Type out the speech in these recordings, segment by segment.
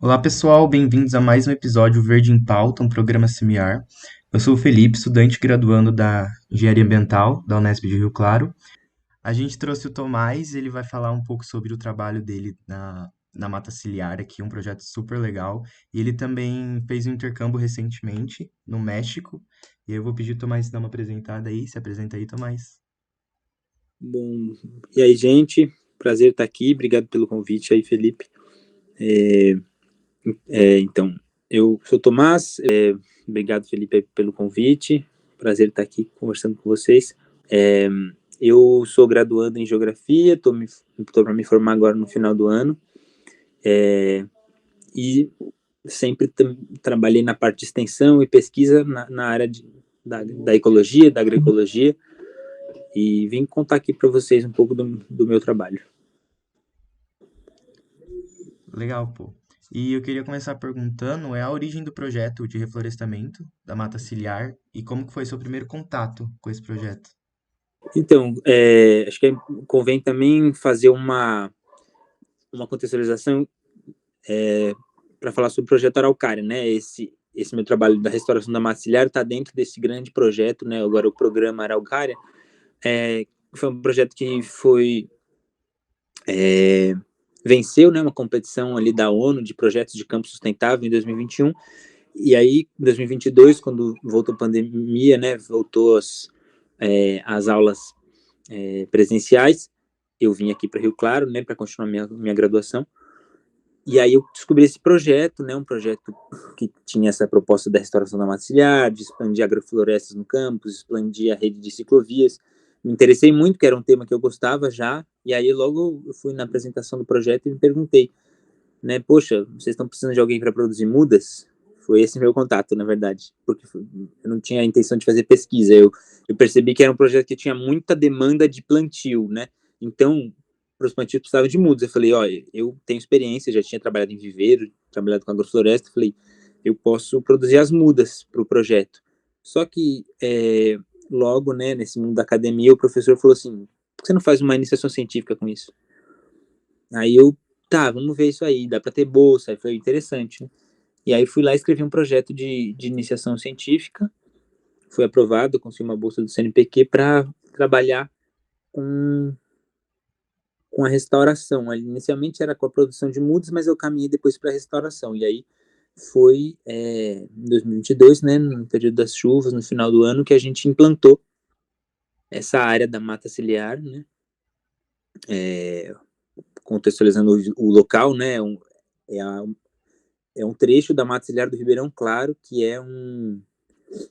Olá pessoal, bem-vindos a mais um episódio Verde em Pauta, um programa similar. Eu sou o Felipe, estudante graduando da Engenharia Ambiental da Unesp de Rio Claro. A gente trouxe o Tomás, ele vai falar um pouco sobre o trabalho dele na Mata Ciliar aqui, um projeto super legal. E ele também fez um intercâmbio recentemente no México. E eu vou pedir o Tomás dar uma apresentada aí. Se apresenta aí, Tomás. Bom, e aí, gente? Prazer estar aqui. Obrigado pelo convite aí, Felipe. Então, eu sou Tomás. Obrigado, Felipe, pelo convite. Prazer estar aqui conversando com vocês. Eu sou graduando em Geografia, estou para me formar agora no final do ano. E sempre trabalhei na parte de extensão e pesquisa na área da ecologia, da agroecologia. E vim contar aqui para vocês um pouco do meu trabalho. Legal, pô. E eu queria começar perguntando, a origem do projeto de reflorestamento da Mata Ciliar e como que foi seu primeiro contato com esse projeto? Então, acho que convém também fazer uma contextualização para falar sobre o projeto Araucária, né? Esse meu trabalho da restauração da mata ciliar está dentro desse grande projeto, né? Agora o programa Araucária foi um projeto que venceu, né? Uma competição ali da ONU de projetos de campo sustentável em 2021. E aí, em 2022, quando voltou a pandemia, né? Voltou as aulas presenciais. Eu vim aqui para Rio Claro, né, para continuar minha graduação. E aí eu descobri esse projeto, né, um projeto que tinha essa proposta da restauração da mata ciliar, de expandir agroflorestas no campus, expandir a rede de ciclovias. Me interessei muito, que era um tema que eu gostava já. E aí logo eu fui na apresentação do projeto e me perguntei, né, poxa, vocês estão precisando de alguém para produzir mudas? Foi esse meu contato, na verdade, porque eu não tinha a intenção de fazer pesquisa. Eu percebi que era um projeto que tinha muita demanda de plantio, né? Então, para os plantios precisava de mudas. Eu falei, olha, eu tenho experiência, já tinha trabalhado em viveiro, trabalhado com agrofloresta. Falei, eu posso produzir as mudas para o projeto. Só que logo, né, nesse mundo da academia, o professor falou assim, por que você não faz uma iniciação científica com isso? Aí eu, tá, vamos ver isso aí, dá para ter bolsa. Aí foi interessante, né? E aí fui lá e escrevi um projeto de iniciação científica, foi aprovado, consegui uma bolsa do CNPq para trabalhar com, com a restauração. Inicialmente era com a produção de mudas, mas eu caminhei depois para a restauração. E aí foi em 2022, né, no período das chuvas, no final do ano, que a gente implantou essa área da mata ciliar, né, contextualizando o local, né, é, a, é um trecho da mata ciliar do Ribeirão Claro, que é um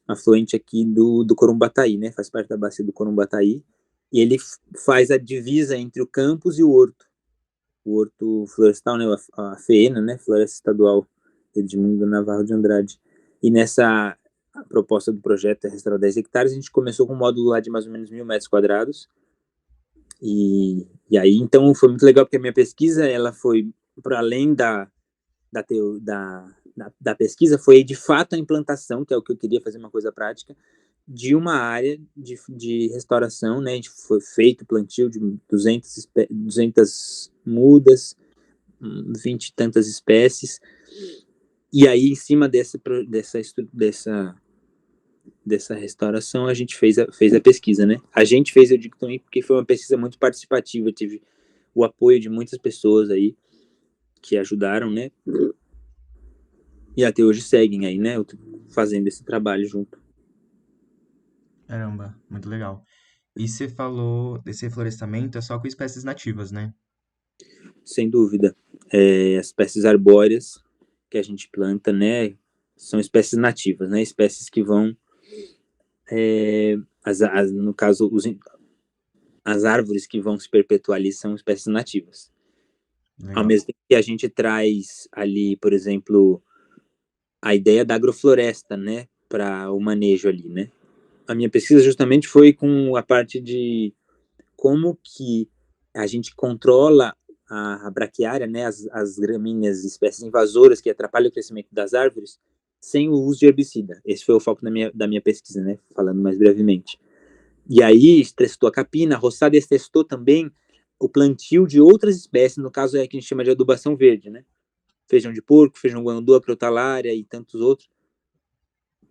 afluente aqui do Corumbataí, né? Faz parte da bacia do Corumbataí. E ele faz a divisa entre o campus e o horto florestal, né? A FEENA, né? Floresta Estadual Edmundo Navarro de Andrade. E nessa proposta do projeto é restaurar 10 hectares, a gente começou com um módulo lá de mais ou menos 1.000 metros quadrados. E aí, então, foi muito legal, porque a minha pesquisa, ela foi para além da, da pesquisa, foi de fato a implantação, que é o que eu queria fazer, uma coisa prática, de uma área de restauração, né? Foi feito plantio de 200 mudas, 20 e tantas espécies, e aí em cima dessa restauração a gente fez a pesquisa, né? A gente fez, eu digo também, porque foi uma pesquisa muito participativa, tive o apoio de muitas pessoas aí que ajudaram, né? E até hoje seguem aí, né? Fazendo esse trabalho junto. Caramba, muito legal. E você falou desse reflorestamento é só com espécies nativas, né? Sem dúvida. As espécies arbóreas que a gente planta, né? São espécies nativas, né? Espécies que vão, no caso, as árvores que vão se perpetuar ali são espécies nativas. Ao Legal. mesmo tempo que a gente traz ali, por exemplo, a ideia da agrofloresta, né? Para o manejo ali, né? A minha pesquisa justamente foi com a parte de como que a gente controla a braquiária, né, as gramíneas, espécies invasoras que atrapalham o crescimento das árvores, sem o uso de herbicida. Esse foi o foco da minha pesquisa, né, falando mais brevemente. E aí, testou a capina, a roçada, testou também o plantio de outras espécies, no caso é que a gente chama de adubação verde, né? feijão de porco, feijão guandu, crotalária e tantos outros,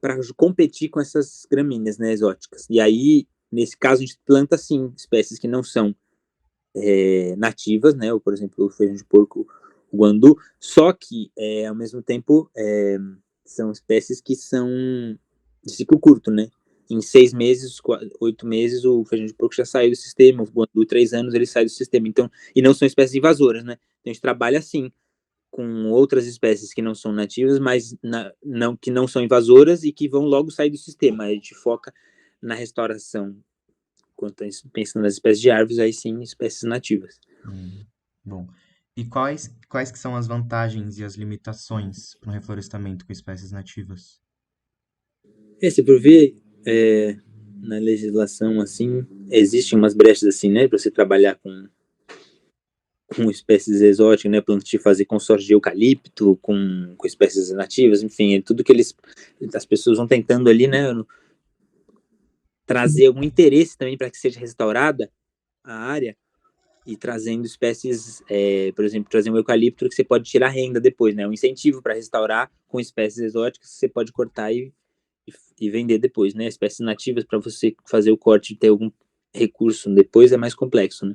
para competir com essas gramíneas, né, exóticas. E aí, nesse caso, a gente planta, sim, espécies que não são nativas, né, ou, por exemplo, o feijão de porco, o guandu, só que, ao mesmo tempo, são espécies que são de ciclo curto, né? Em 6 meses, 8 meses, o feijão de porco já saiu do sistema, o guandu, 3 anos, ele sai do sistema. Então, e não são espécies invasoras, né? Então, a gente trabalha, assim, com outras espécies que não são nativas, mas que não são invasoras e que vão logo sair do sistema. A gente foca na restauração. Quanto a pensando nas espécies de árvores, aí sim, espécies nativas. Bom. E quais que são as vantagens e as limitações para um reflorestamento com espécies nativas? Se por ver, na legislação, assim, existem umas brechas, assim, né, para você trabalhar com espécies exóticas, né, plantio, fazer consórcio de eucalipto com espécies nativas, enfim, tudo que as pessoas vão tentando ali, né, trazer algum interesse também para que seja restaurada a área e trazendo espécies, por exemplo, trazer um eucalipto que você pode tirar renda depois, né, um incentivo para restaurar com espécies exóticas que você pode cortar e vender depois, né, espécies nativas para você fazer o corte e ter algum recurso depois é mais complexo, né.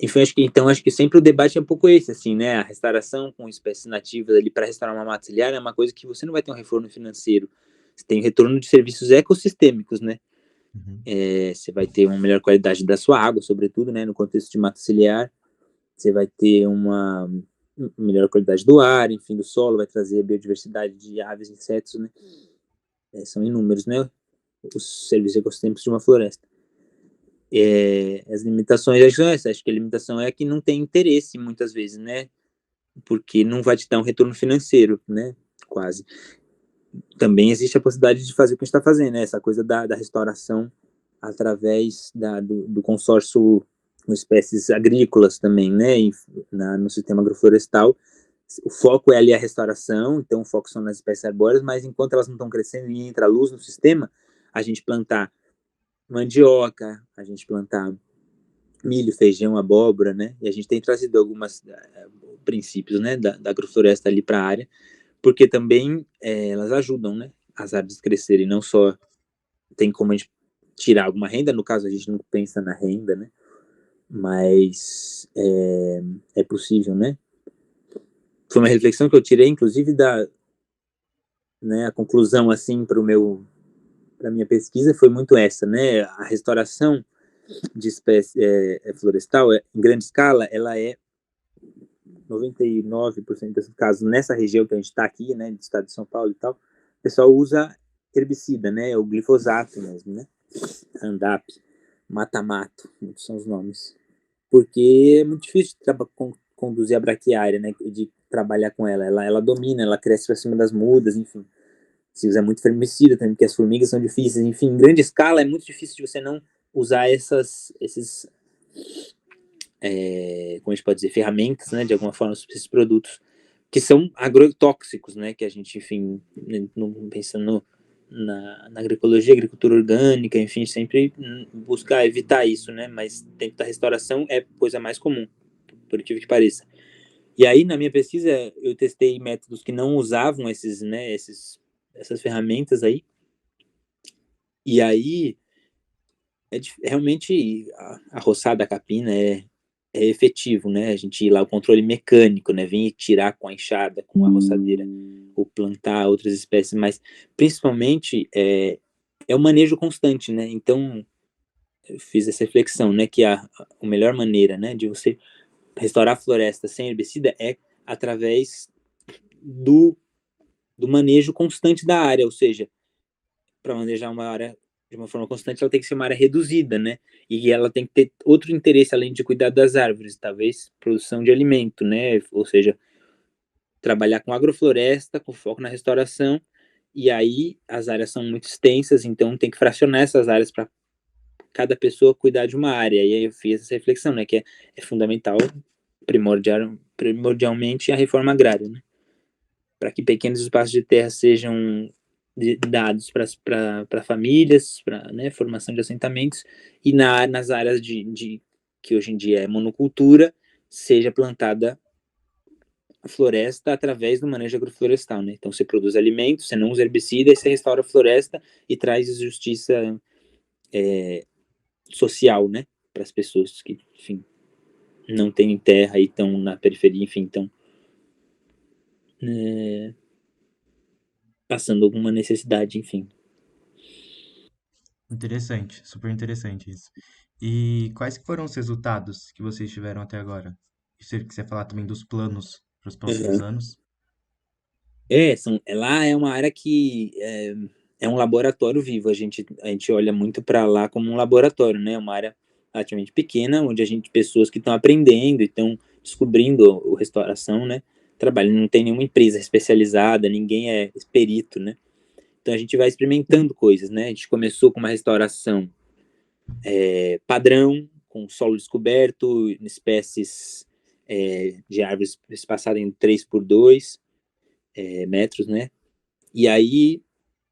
Enfim, acho que sempre o debate é um pouco esse, assim, né? A restauração com espécies nativas ali para restaurar uma mata ciliar é uma coisa que você não vai ter um retorno financeiro. Você tem um retorno de serviços ecossistêmicos, né? Uhum. Você vai ter uma melhor qualidade da sua água, sobretudo, né? No contexto de mata ciliar, você vai ter uma melhor qualidade do ar, enfim, do solo, vai trazer biodiversidade de aves, insetos, né? São inúmeros, né? Os serviços ecossistêmicos de uma floresta. As limitações acho que a limitação é que não tem interesse muitas vezes, né? Porque não vai te dar um retorno financeiro, né? Quase. Também existe a possibilidade de fazer o que a gente está fazendo, né? Essa coisa da restauração através do consórcio com espécies agrícolas também, né? No sistema agroflorestal, o foco é ali a restauração, então o foco são nas espécies arbóreas, mas enquanto elas não estão crescendo e entra luz no sistema, a gente plantar mandioca, a gente plantar milho, feijão, abóbora, né? E a gente tem trazido alguns princípios, né, da agrofloresta ali para a área, porque também elas ajudam, né, as árvores crescerem. Não só tem como a gente tirar alguma renda, no caso a gente não pensa na renda, né? Mas é possível, né? Foi uma reflexão que eu tirei, inclusive né, a conclusão assim para minha pesquisa foi muito essa, né? A restauração de espécie florestal, em grande escala, ela é 99% dos casos nessa região que a gente está aqui, né, do estado de São Paulo e tal, o pessoal usa herbicida, né, o glifosato mesmo, né, Roundup, mata-mato, são os nomes, porque é muito difícil de conduzir a braquiária, né, de trabalhar com ela domina, ela cresce para cima das mudas, enfim, se usa muito fungicida também, porque as formigas são difíceis, enfim, em grande escala é muito difícil de você não usar esses como a gente pode dizer, ferramentas, né, de alguma forma, esses produtos que são agrotóxicos, né, que a gente, enfim, pensando na agroecologia, agricultura orgânica, enfim, sempre busca evitar isso, né, mas dentro da restauração é coisa mais comum, por incrível que pareça. E aí, na minha pesquisa, eu testei métodos que não usavam essas ferramentas aí, e aí, realmente, a roçada, a capina é efetivo, né? A gente ir lá, o controle mecânico, né? Vir tirar com a enxada, com a roçadeira, ou plantar outras espécies, mas principalmente é o manejo constante, né? Então, eu fiz essa reflexão, né? Que a melhor maneira, né? De você restaurar a floresta sem herbicida é através do manejo constante da área, ou seja, para manejar uma área de uma forma constante, ela tem que ser uma área reduzida, né? E ela tem que ter outro interesse além de cuidar das árvores, talvez produção de alimento, né? Ou seja, trabalhar com agrofloresta, com foco na restauração, e aí as áreas são muito extensas, então tem que fracionar essas áreas para cada pessoa cuidar de uma área. E aí eu fiz essa reflexão, né? Que é fundamental, primordialmente, a reforma agrária, né? Para que pequenos espaços de terra sejam dados para famílias, para, né, formação de assentamentos, e nas áreas que hoje em dia é monocultura, seja plantada a floresta através do manejo agroflorestal, né? Então você produz alimentos, você não usa herbicida, e você restaura a floresta e traz justiça social, né? Para as pessoas que, enfim, não têm terra e estão na periferia, enfim, estão passando alguma necessidade, enfim. Interessante, super interessante isso. E quais que foram os resultados que vocês tiveram até agora? E se você quiser falar também dos planos para os próximos Uhum. anos. Lá é uma área que é um laboratório vivo. A gente olha muito para lá como um laboratório, né? Uma área relativamente pequena, onde pessoas que estão aprendendo e estão descobrindo o restauração, né? Trabalho, não tem nenhuma empresa especializada, ninguém é perito, né? Então a gente vai experimentando coisas, né? A gente começou com uma restauração padrão, com solo descoberto, espécies de árvores espaçadas em 3 por 2 metros, né? E aí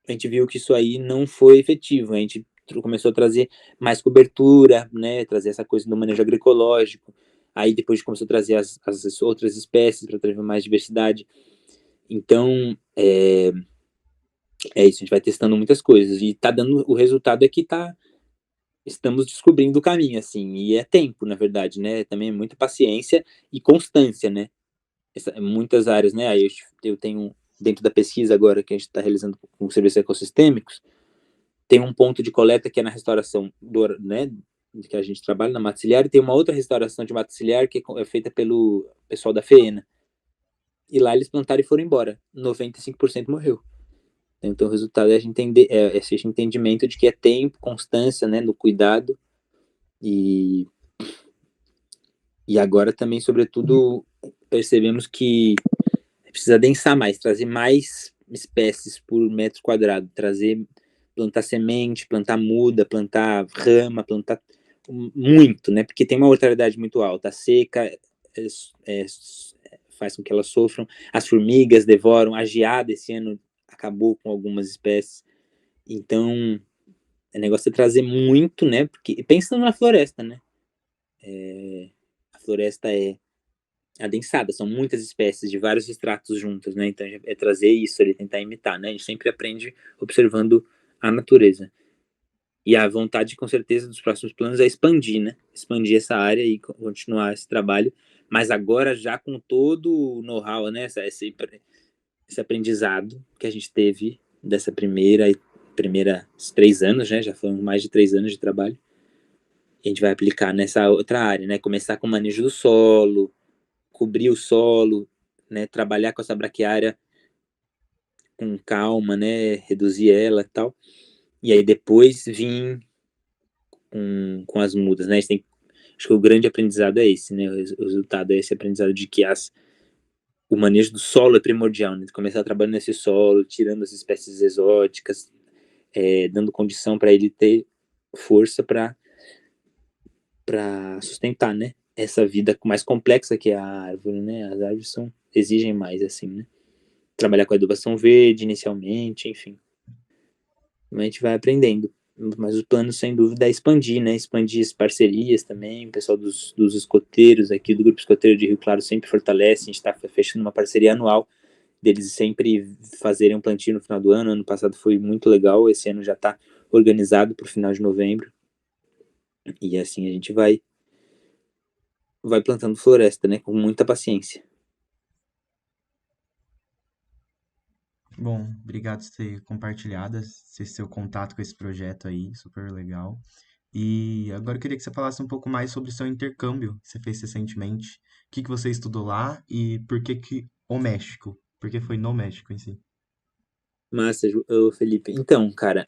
a gente viu que isso aí não foi efetivo. A gente começou a trazer mais cobertura, né? Trazer essa coisa do manejo agroecológico. Aí depois a gente começou a trazer as outras espécies para trazer mais diversidade. Então, isso, a gente vai testando muitas coisas. E tá dando, o resultado é que estamos descobrindo o caminho, assim. E é tempo, na verdade, né? Também é muita paciência e constância, né? Muitas áreas, né? Aí eu tenho, dentro da pesquisa agora que a gente está realizando com serviços ecossistêmicos, tem um ponto de coleta que é na restauração né, que a gente trabalha na mata ciliar, e tem uma outra restauração de mata ciliar que é feita pelo pessoal da FEENA. E lá eles plantaram e foram embora. 95% morreu. Então o resultado é a gente entender, esse entendimento de que é tempo, constância, né, no cuidado e agora também, sobretudo, percebemos que precisa densar mais, trazer mais espécies por metro quadrado, plantar semente, plantar muda, plantar rama, plantar muito, né? Porque tem uma mortalidade muito alta. A seca é, faz com que elas sofram. As formigas devoram. A geada esse ano acabou com algumas espécies. Então, o negócio é trazer muito, né? Porque pensando na floresta, né? A floresta é adensada, são muitas espécies de vários estratos juntos, né? Então é trazer isso ali, tentar imitar, né? A gente sempre aprende observando a natureza. E a vontade, com certeza, dos próximos planos é expandir, né? Expandir essa área e continuar esse trabalho, mas agora já com todo o know-how, né? Esse aprendizado que a gente teve dessa primeiros 3 anos, né? Já foram mais de 3 anos de trabalho. E a gente vai aplicar nessa outra área, né? Começar com o manejo do solo, cobrir o solo, né? Trabalhar com essa braquiária com calma, né? Reduzir ela e tal. E aí depois vir com as mudas, né? Acho que o grande aprendizado é esse, né? O resultado é esse aprendizado de que o manejo do solo é primordial, né? Começar a trabalhar nesse solo, tirando as espécies exóticas, dando condição para ele ter força para sustentar, né? Essa vida mais complexa que é a árvore, né? As árvores exigem mais, assim, né? Trabalhar com a adubação verde inicialmente, enfim. A gente vai aprendendo. Mas o plano, sem dúvida, é expandir, né? Expandir as parcerias também. O pessoal dos escoteiros aqui, do Grupo Escoteiro de Rio Claro, sempre fortalece. A gente está fechando uma parceria anual deles sempre fazerem um plantio no final do ano. Ano passado foi muito legal. Esse ano já está organizado para o final de novembro. E assim a gente vai plantando floresta, né? Com muita paciência. Bom, obrigado por ter compartilhado esse seu contato com esse projeto aí, super legal. E agora eu queria que você falasse um pouco mais sobre o seu intercâmbio que você fez recentemente. O que que você estudou lá e por que que o México? Por que foi no México em si? Massa, Felipe. Então, cara,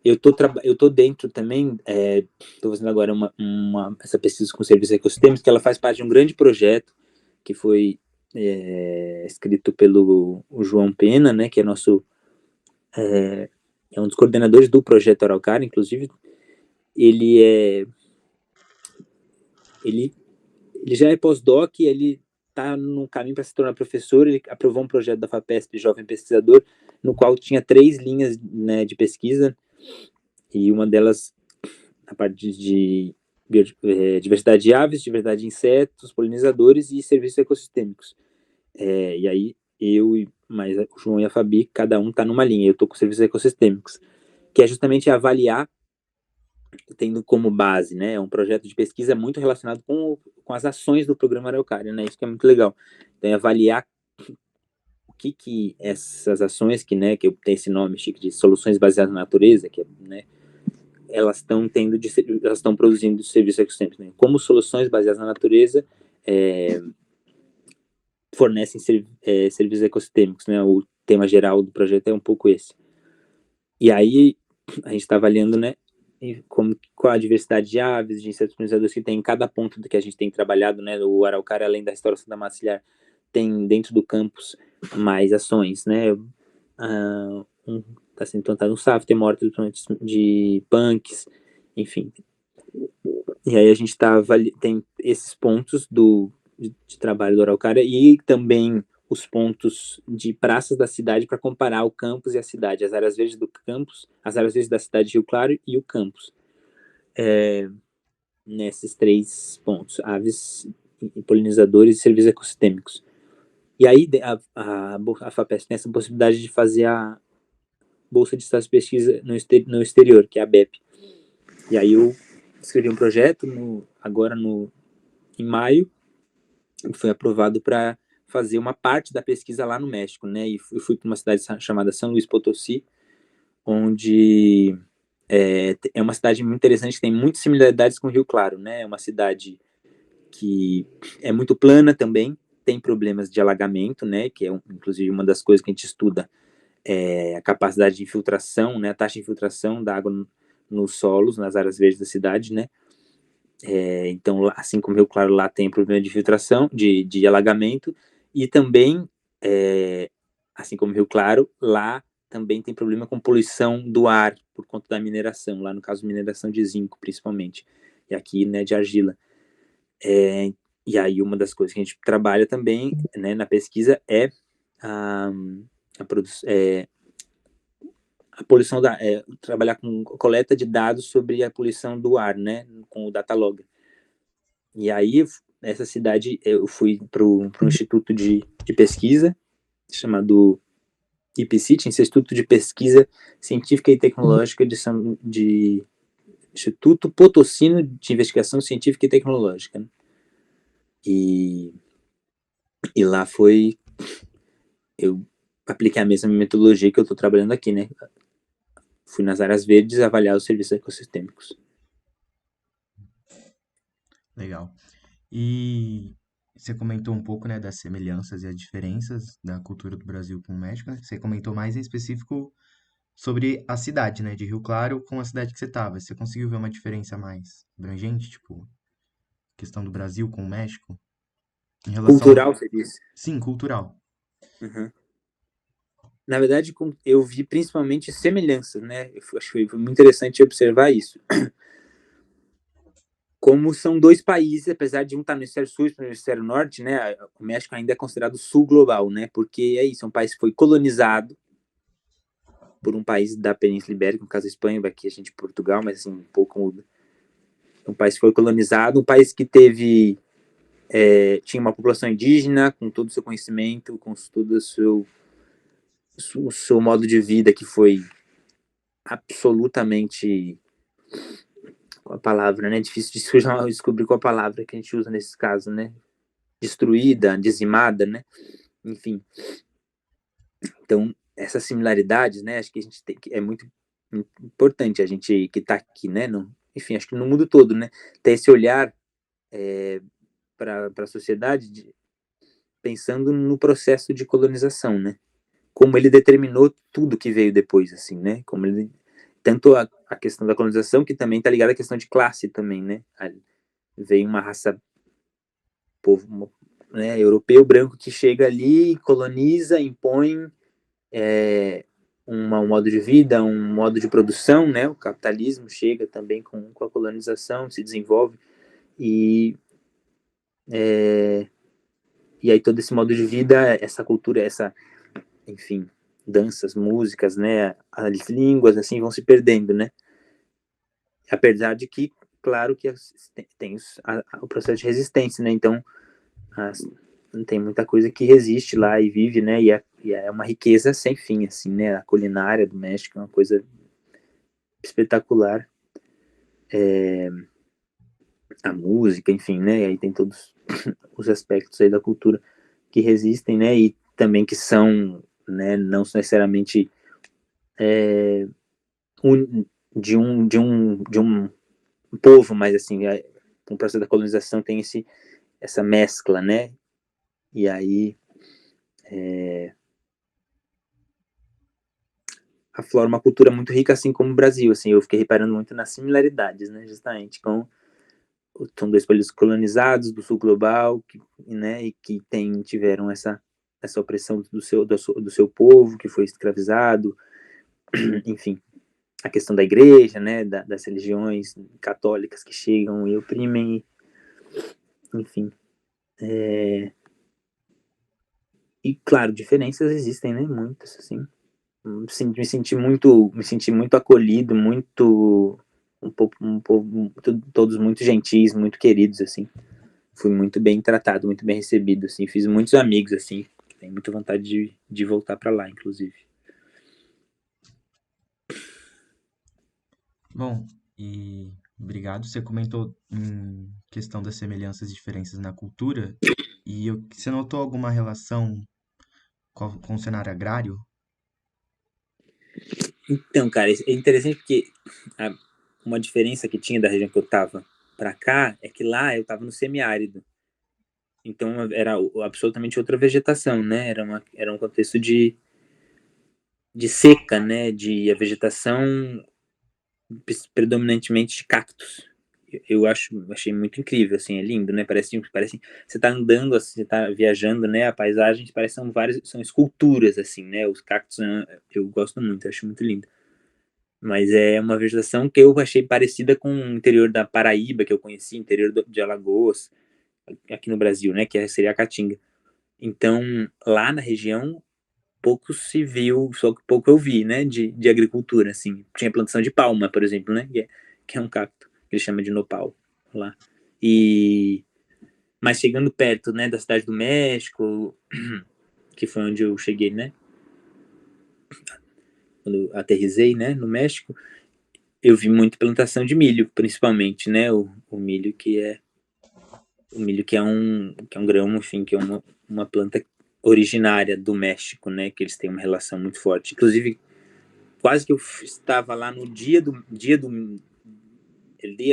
eu tô dentro também, estou fazendo agora essa pesquisa com serviços ecossistêmicos, que ela faz parte de um grande projeto que foi escrito pelo o João Pena, né, que é é um dos coordenadores do projeto Araucária, inclusive. Ele é ele, ele já é pós-doc, ele está no caminho para se tornar professor. Ele aprovou um projeto da FAPESP Jovem Pesquisador, no qual tinha 3 linhas, né, de pesquisa, e uma delas a parte de diversidade de aves, diversidade de insetos, polinizadores e serviços ecossistêmicos. E aí eu e mais o João e a Fabi, cada um está numa linha. Eu estou com serviços ecossistêmicos, que é justamente avaliar, tendo como base, né, é um projeto de pesquisa muito relacionado com as ações do programa Araucária, né, isso que é muito legal. Então, é avaliar o que essas ações, que tem esse nome chique de soluções baseadas na natureza, que né, elas estão produzindo serviços ecossistêmicos, né? Como soluções baseadas na natureza fornecem serviços ecossistêmicos, né? O tema geral do projeto é um pouco esse. E aí a gente está avaliando, né, qual a diversidade de aves, de insetos polinizadores que tem em cada ponto do que a gente tem trabalhado, né? O Araucária, além da restauração da massa ciliar, tem dentro do campus mais ações, né? Está sendo plantado um safo, tem uma horta de punks, enfim. E aí a gente tem esses pontos de trabalho do Araucária e também os pontos de praças da cidade para comparar o campus e a cidade, as áreas verdes do campus, as áreas verdes da cidade de Rio Claro e o campus. Nesses 3 pontos, aves, polinizadores e serviços ecossistêmicos. E aí a FAPESP tem essa possibilidade de fazer a Bolsa de Estágio de Pesquisa no exterior, que é a BEP. E aí eu escrevi um projeto em maio, e foi aprovado para fazer uma parte da pesquisa lá no México, né? E eu fui para uma cidade chamada São Luís Potosí, onde é uma cidade muito interessante, que tem muitas similaridades com Rio Claro, né? É uma cidade que é muito plana também, tem problemas de alagamento, né? Que é inclusive uma das coisas que a gente estuda, a capacidade de infiltração, né? A taxa de infiltração da água nos solos, nas áreas verdes da cidade, né? Então, assim como Rio Claro, lá tem problema de filtração, de alagamento, e também, assim como Rio Claro, lá também tem problema com poluição do ar por conta da mineração, lá no caso mineração de zinco, principalmente, e aqui, né, de argila. E aí uma das coisas que a gente trabalha também, né, na pesquisa é a poluição trabalhar com coleta de dados sobre a poluição do ar, né, com o Datalog. E aí, essa cidade, eu fui para um instituto de pesquisa, chamado IPCIT, Instituto de Pesquisa Científica e Tecnológica de Instituto Potosino de Investigação Científica e Tecnológica. Né? E lá eu apliquei a mesma metodologia que eu estou trabalhando aqui, né? Fui nas áreas verdes avaliar os serviços ecossistêmicos. Legal. E você comentou um pouco, né, das semelhanças e as diferenças da cultura do Brasil com o México, né? Você comentou mais em específico sobre a cidade, né, de Rio Claro com a cidade que você estava. Você conseguiu ver uma diferença mais abrangente, tipo, questão do Brasil com o México? Em relação... Cultural, você disse? Sim, cultural. Uhum. Na verdade, eu vi principalmente semelhanças, né? Acho que foi muito interessante observar isso. Como são 2 países, apesar de um estar no hemisfério sul e no hemisfério norte, né? O México ainda é considerado sul global, né? Porque é isso, é um país que foi colonizado por um país da Península Ibérica, no caso a Espanha, aqui a gente Portugal, mas assim, um pouco muda. Um país que foi colonizado, um país que tinha uma população indígena, com todo o seu conhecimento, com todo o seu modo de vida que foi absolutamente, com a palavra, né? Difícil de descobrir qual a palavra que a gente usa nesses casos, né? Destruída, dizimada, né? Enfim. Então, essas similaridades, né? Acho que a gente é muito importante a gente que está aqui, né? Enfim, acho que no mundo todo, né? Ter esse olhar para a sociedade pensando no processo de colonização, né? Como ele determinou tudo que veio depois, assim, né? Como ele tanto a questão da colonização, que também está ligada à questão de classe também, né? Veio uma raça, povo, né, europeu branco que chega ali, coloniza, impõe um modo de vida, um modo de produção, né? O capitalismo chega também com a colonização, se desenvolve e aí todo esse modo de vida, essa cultura, enfim, danças, músicas, né? As línguas, assim, vão se perdendo, né? Apesar de que, claro que tem o processo de resistência, né? Então, tem muita coisa que resiste lá e vive, né? E é uma riqueza sem fim, assim, né? A culinária do México é uma coisa espetacular. A música, enfim, né? E aí tem todos os aspectos aí da cultura que resistem, né? E também que são, né? Não necessariamente de um povo, mas assim, o processo da colonização tem essa mescla, né? E aí aflora uma cultura muito rica, assim como o Brasil, assim, eu fiquei reparando muito nas similaridades, né, justamente são dois países colonizados do sul global, né, e que tiveram essa opressão do seu povo, que foi escravizado, enfim, a questão da igreja, né, das religiões católicas que chegam e oprimem, enfim, e claro, diferenças existem, né, muitas, assim, me senti muito acolhido, muito um povo todos muito gentis, muito queridos, assim. Fui muito bem tratado, muito bem recebido, assim. Fiz muitos amigos, assim. Tenho muita vontade de voltar para lá, inclusive. Bom, e obrigado. Você comentou em questão das semelhanças e diferenças na cultura, e você notou alguma relação com o cenário agrário? Então, cara, é interessante porque uma diferença que tinha da região que eu tava para cá é que lá eu tava no semiárido. Então era absolutamente outra vegetação, né? Era um contexto de seca, né? De a vegetação predominantemente de cactos. Eu achei muito incrível, assim, é lindo, né? Parece você tá andando, assim, você tá viajando, né? A paisagem parece são esculturas, assim, né? Os cactos eu gosto muito, eu acho muito lindo. Mas é uma vegetação que eu achei parecida com o interior da Paraíba, que eu conheci, interior de Alagoas, aqui no Brasil, né? Seria a Caatinga. Então, lá na região, pouco se viu, só que pouco eu vi, né, de agricultura, assim. Tinha plantação de palma, por exemplo, né, que é um cacto, que ele chama de nopal, lá. E, mas chegando perto, né, da cidade do México, que foi onde eu cheguei, né, quando eu aterrisei, né, no México, eu vi muito plantação de milho, principalmente, né, o milho que é um grão, enfim, que é uma planta originária do México, né, que eles têm uma relação muito forte. Inclusive, quase que eu estava lá no el dia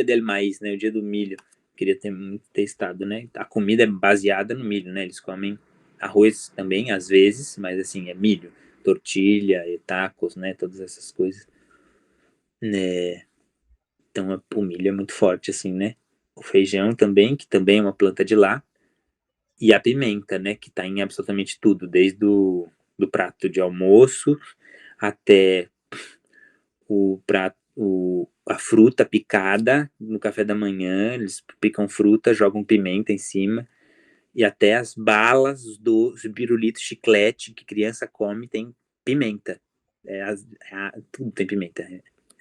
del maíz, né, o dia do milho. Queria ter estado, né? A comida é baseada no milho, né? Eles comem arroz também, às vezes, mas assim, é milho, tortilha e tacos, né? Todas essas coisas, né? Então, o milho é muito forte, assim, né? O feijão também, que também é uma planta de lá, e a pimenta, né? Que tá em absolutamente tudo, desde do prato de almoço até a fruta picada no café da manhã, eles picam fruta, jogam pimenta em cima, e até as balas, os pirulitos, chiclete que criança come tem pimenta. Tudo tem pimenta,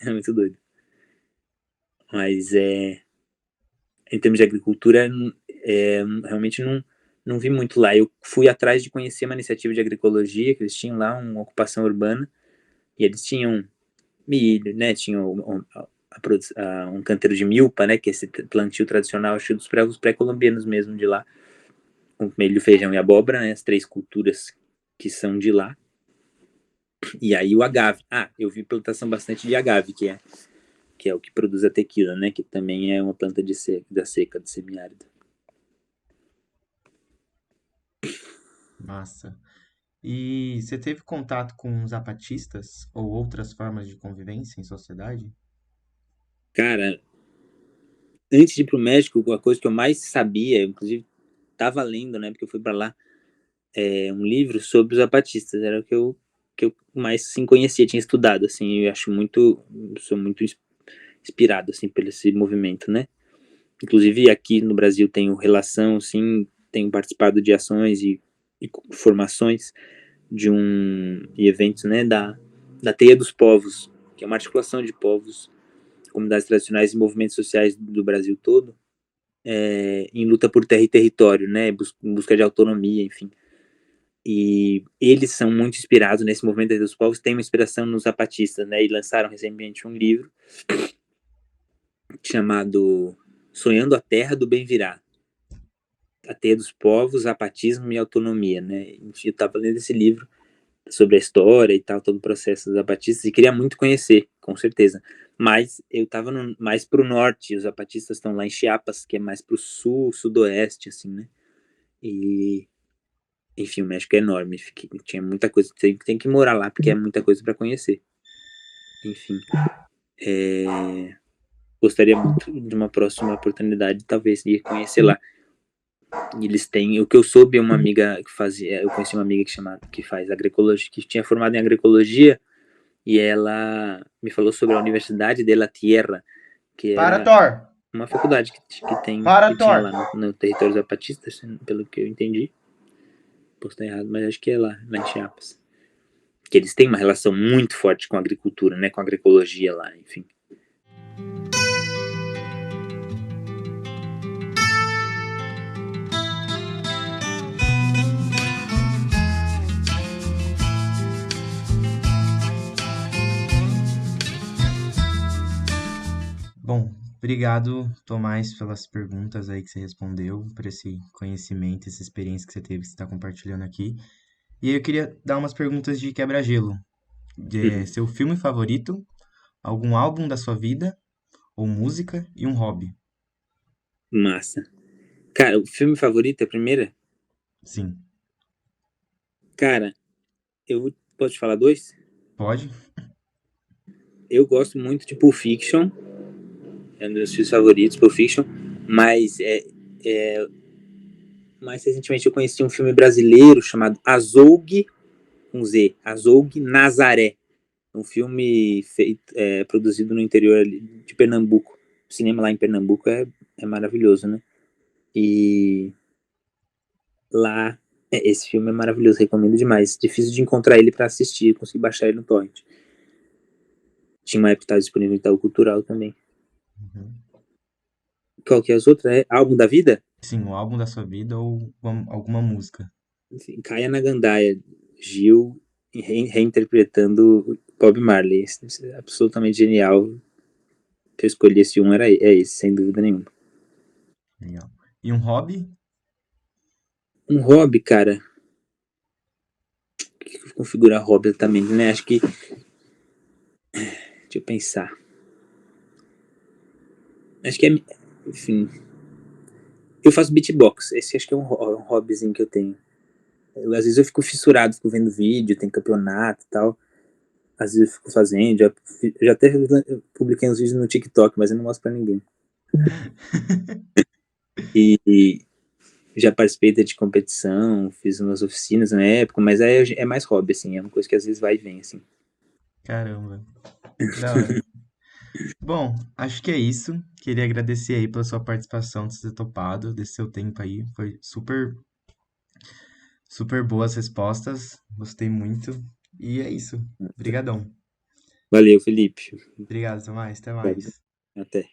é muito doido. Mas em termos de agricultura, realmente não vi muito lá. Eu fui atrás de conhecer uma iniciativa de agroecologia, que eles tinham lá, uma ocupação urbana, e eles tinham milho, né? Tinha um canteiro de milpa, né? Que é esse plantio tradicional, acho dos pré-colombianos mesmo de lá, com milho, feijão e abóbora, né? As três culturas que são de lá. E aí o agave. Eu vi plantação bastante de agave, que é o que produz a tequila, né? Que também é uma planta da seca, de semiárido. Massa. E você teve contato com zapatistas ou outras formas de convivência em sociedade? Cara, antes de ir pro México, a coisa que eu mais sabia, inclusive tava lendo, né? Porque eu fui para lá, um livro sobre os zapatistas, era o que eu mais assim, conhecia, tinha estudado, assim, eu acho sou muito inspirado, assim, por esse movimento, né? Inclusive aqui no Brasil tenho relação, assim, tenho participado de ações e formações e eventos, né, da Teia dos Povos, que é uma articulação de povos comunidades tradicionais e movimentos sociais do Brasil todo, em luta por terra e território, né, em busca de autonomia, enfim. E eles são muito inspirados nesse movimento dos povos, tem uma inspiração nos zapatistas, né, e lançaram recentemente um livro chamado Sonhando a Terra do Bem Virá, a Teia dos Povos, Zapatismo e Autonomia, né. Eu estava lendo esse livro sobre a história e tal, todo o processo dos zapatistas, e queria muito conhecer, com certeza. Mas eu estava mais para o norte, os zapatistas estão lá em Chiapas, que é mais para o sul, sudoeste, assim, né? E, enfim, o México é enorme, tinha muita coisa, tem que morar lá, porque é muita coisa para conhecer. Enfim, gostaria muito de uma próxima oportunidade, talvez, de conhecer lá. Eles têm, o que eu soube, uma amiga que fazia, eu conheci uma amiga que faz agroecologia, que tinha formado em agroecologia, e ela me falou sobre a Universidade de la Tierra, que Para, era Thor! uma faculdade Para, que tinha Thor! lá no território zapatista, pelo que eu entendi. Posso estar errado, mas acho que é lá em Chiapas. Que eles têm uma relação muito forte com a agricultura, né, com a agroecologia lá, enfim. Bom, obrigado, Tomás, pelas perguntas aí que você respondeu, por esse conhecimento, essa experiência que você teve, que você está compartilhando aqui. E aí eu queria dar umas perguntas de quebra-gelo. Uhum. Seu filme favorito, algum álbum da sua vida, ou música, e um hobby. Massa. Cara, o filme favorito é a primeira? Sim, Cara, posso te falar dois? pode? Eu gosto muito de Pulp Fiction, é um dos meus filmes favoritos, Pulp Fiction, mas mais recentemente eu conheci um filme brasileiro chamado Azougue, com Z, Azougue Nazaré. Um filme produzido no interior de Pernambuco. O cinema lá em Pernambuco é maravilhoso, né? E lá, esse filme é maravilhoso, recomendo demais. Difícil de encontrar ele para assistir, consegui baixar ele no torrent. Tinha uma época que estava disponível no Itaú Cultural também. Uhum. Qual que é as outras? É Álbum da Vida? Sim, o álbum da sua vida ou alguma música. Enfim, Caia na Gandaia, Gil reinterpretando Bob Marley. Isso é absolutamente genial. Se eu escolhesse um, é esse, sem dúvida nenhuma. Legal. E um hobby? Um hobby, cara. O que configurar hobby exatamente, né? Acho que. Deixa eu pensar. Acho que é. Enfim. Eu faço beatbox. Esse acho que é um hobbyzinho que eu tenho. Às vezes eu fico fissurado, fico vendo vídeo, tem campeonato e tal. Às vezes eu fico fazendo. Já até publiquei uns vídeos no TikTok, mas eu não mostro pra ninguém. E já participei de competição, fiz umas oficinas na época, mas é mais hobby, assim. É uma coisa que às vezes vai e vem, assim. Caramba, que da hora. Bom, acho que é isso. Queria agradecer aí pela sua participação, de ter topado, desse seu tempo aí. Foi super, super boas respostas. Gostei muito. E é isso. Obrigadão. Valeu, Felipe. Obrigado, Tomás. Até mais. Até.